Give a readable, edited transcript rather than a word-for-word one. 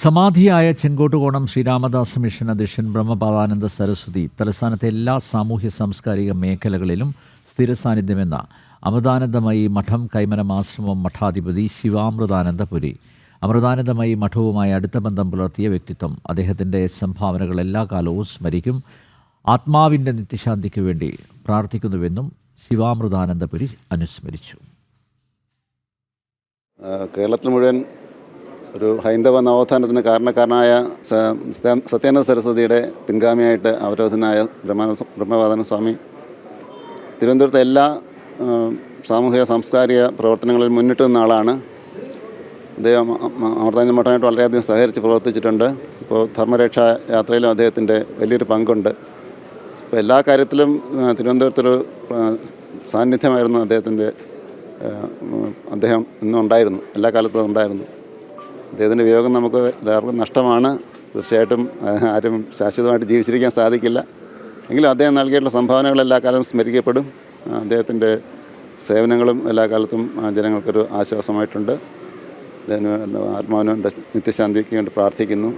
സമാധിയായ Chenkottukonam Sree Ramadasa mission അധ്യക്ഷൻ ബ്രഹ്മപാദാനന്ദ സരസ്വതി തലസ്ഥാനത്തെ എല്ലാ സാമൂഹ്യ സാംസ്കാരിക മേഖലകളിലും സ്ഥിര സാന്നിധ്യമെന്ന അമൃതാനന്ദമയി മഠം കൈമനം ആശ്രമം മഠാധിപതി ശിവാമൃതാനന്ദപുരി. അമൃതാനന്ദമയി മഠവുമായി അടുത്ത ബന്ധം പുലർത്തിയ വ്യക്തിത്വം. അദ്ദേഹത്തിൻ്റെ സംഭാവനകൾ എല്ലാ കാലവും സ്മരിക്കും. ആത്മാവിൻ്റെ നിത്യശാന്തിക്ക് വേണ്ടി പ്രാർത്ഥിക്കുന്നുവെന്നും ശിവാമൃതാനന്ദപുരി അനുസ്മരിച്ചു. കേരളത്തിൽ മുഴുവൻ ഒരു ഹൈന്ദവ നവോത്ഥാനത്തിന് കാരണക്കാരനായ സത്യാനന്ദ സരസ്വതിയുടെ പിൻഗാമിയായിട്ട് അവരോധനായ ബ്രഹ്മപാദാനന്ദ സ്വാമി തിരുവനന്തപുരത്തെ എല്ലാ സാമൂഹിക സാംസ്കാരിക പ്രവർത്തനങ്ങളിൽ മുന്നിട്ട് നിന്ന ആളാണ്. അദ്ദേഹം അമൃതാനന്ദ മഠമായിട്ട് വളരെയധികം സഹകരിച്ച് പ്രവർത്തിച്ചിട്ടുണ്ട്. ഇപ്പോൾ ധർമ്മരക്ഷാ യാത്രയിലും അദ്ദേഹത്തിൻ്റെ വലിയൊരു പങ്കുണ്ട്. ഇപ്പോൾ എല്ലാ കാര്യത്തിലും തിരുവനന്തപുരത്തൊരു സാന്നിധ്യമായിരുന്നു അദ്ദേഹം ഇന്നും ഉണ്ടായിരുന്നു, എല്ലാ കാലത്തും ഉണ്ടായിരുന്നു. അദ്ദേഹത്തിൻ്റെ വിയോഗം നമുക്ക് എല്ലാവർക്കും നഷ്ടമാണ്. തീർച്ചയായിട്ടും ആരും ശാശ്വതമായിട്ട് ജീവിച്ചിരിക്കാൻ സാധിക്കില്ല. എങ്കിലും അദ്ദേഹം നൽകിയിട്ടുള്ള സംഭാവനകൾ എല്ലാ കാലവും സ്മരിക്കപ്പെടും. അദ്ദേഹത്തിൻ്റെ സേവനങ്ങളും എല്ലാ കാലത്തും ജനങ്ങൾക്കൊരു ആശ്വാസമായിട്ടുണ്ട്. അദ്ദേഹത്തിന് ആത്മാവിന് നിത്യശാന്തിക്ക് വേണ്ടി പ്രാർത്ഥിക്കുന്നു.